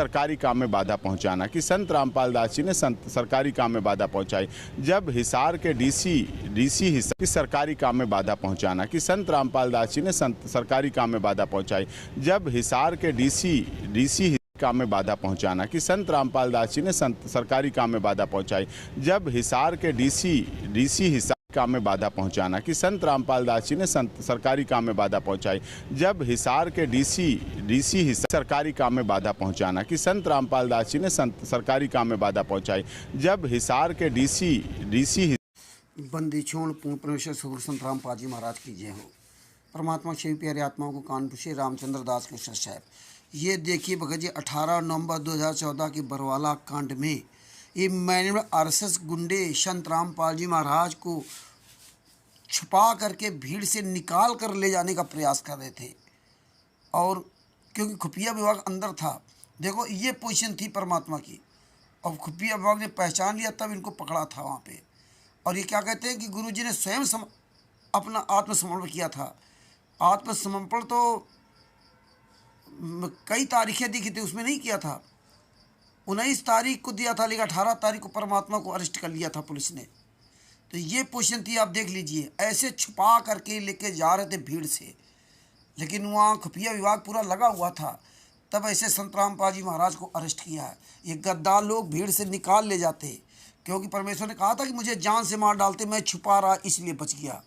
सरकारी काम में बाधा पहुंचाना कि संत रामपाल दास जी ने सरकारी काम में बाधा पहुंचाई। जब हिसार के डीसी हिसार की सरकारी काम में बाधा पहुंचाना कि संत रामपाल दास जी ने सरकारी काम में बाधा पहुंचाई। जब हिसार के डीसी काम में बाधा पहुंचाना कि संत रामपाल दास जी ने सरकारी काम में बाधा पहुंचाई। जब हिसार के डीसी हिसार काम में बाधा पहुंचाना कि संत रामपाल दास जी ने सरकारी काम में बाधा पहुंचाई। जब हिसार के डीसी हिसार सरकारी काम में बाधा पहुंचाना कि संत रामपाल दास जी ने सरकारी काम में बाधा पहुंचाई। जब हिसार के डीसी बंदी छोड़ पूर्ण परमेश्वर सदगुरु संत रामपाल जी महाराज की जय हो। परमात्मा शिव प्यारे आत्माओं को कानपुर से रामचंद्र दास के सच साहब। ये देखिए भगत जी 18 नवंबर 2014 के बरवाला कांड में ये मैंने आरएसएस गुंडे संत रामपाल जी महाराज को छुपा करके भीड़ से निकाल कर ले जाने का प्रयास कर रहे थे, और क्योंकि खुफिया विभाग अंदर था। देखो ये पोजीशन थी परमात्मा की, और खुफिया विभाग ने पहचान लिया तब इनको पकड़ा था वहाँ पे। और ये क्या कहते हैं कि गुरु जी ने स्वयं अपना आत्मसमर्पण किया था। आत्मसमर्पण तो कई तारीखें दी थी, उसमें नहीं किया था। 19 तारीख को दिया था, लेकिन 18 तारीख को परमात्मा को अरेस्ट कर लिया था पुलिस ने। तो ये पोजीशन थी, आप देख लीजिए। ऐसे छुपा करके लेके जा रहे थे भीड़ से, लेकिन वहाँ खुफिया विभाग पूरा लगा हुआ था। तब ऐसे संत रामपाल जी महाराज को अरेस्ट किया है। ये गद्दार लोग भीड़ से निकाल ले जाते, क्योंकि परमेश्वर ने कहा था कि मुझे जान से मार डालते, मैं छुपा रहा इसलिए बच गया।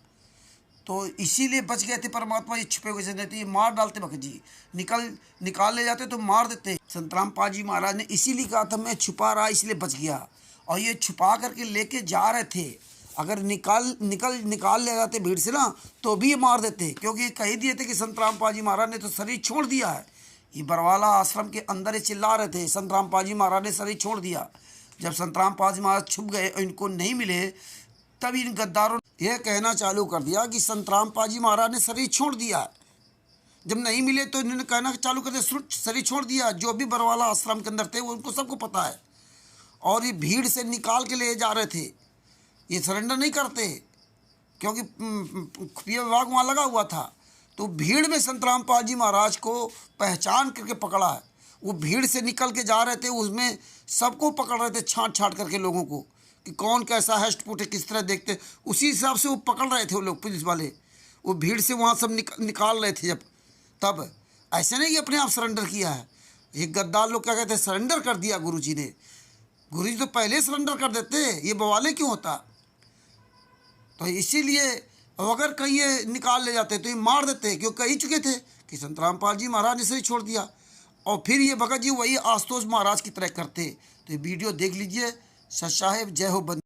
तो इसीलिए बच गए थे परमात्मा। ये छुपे हुए से नहीं थे, ये मार डालते भगत जी, निकाल ले जाते तो मार देते। संत रामपाल जी महाराज ने इसीलिए कहा था मैं छुपा रहा इसलिए बच गया। और ये छुपा करके लेके जा रहे थे, अगर निकाल ले जाते भीड़ से ना तो भी ये मार देते, क्योंकि कह दिए थे कि संत रामपाल जी महाराज ने तो शरीर छोड़ दिया है। ये बरवाला आश्रम के अंदर ही चिल्ला रहे थे संत रामपाल जी महाराज ने शरीर छोड़ दिया। जब संत रामपाल जी महाराज छुप गए और इनको नहीं मिले, तब इन गद्दारों ने यह कहना चालू कर दिया कि संत रामपाल जी महाराज ने शरीर छोड़ दिया। जब नहीं मिले तो इन्होंने कहना चालू कर दिया शरीर छोड़ दिया। जो भी बरवाला आश्रम के अंदर थे वो उनको सबको पता है। और ये भीड़ से निकाल के ले जा रहे थे, ये सरेंडर नहीं करते, क्योंकि खुफिया विभाग वहाँ लगा हुआ था। तो भीड़ में संत रामपाल जी महाराज को पहचान करके पकड़ा है। वो भीड़ से निकल के जा रहे थे, उसमें सबको पकड़ रहे थे छांट करके लोगों को, कि कौन कैसा है, पुटे किस तरह देखते, उसी हिसाब से वो पकड़ रहे थे वो लोग पुलिस वाले। वो भीड़ से वहाँ सब निकाल रहे थे। जब तब ऐसे नहीं कि अपने आप सरेंडर किया है। ये गद्दार लोग क्या कहते हैं, सरेंडर कर दिया गुरु जी ने। गुरु जी तो पहले सरेंडर कर देते, ये बवाले क्यों होता। तो इसीलिए अगर कहीं ये निकाल ले जाते तो ये मार देते, क्यों कह ही चुके थे कि संत रामपाल जी महाराज ने सही छोड़ दिया। और फिर ये भगत जी वही आशुतोष महाराज की तरह करते। तो ये वीडियो देख लीजिए। सच साहेब जय हो।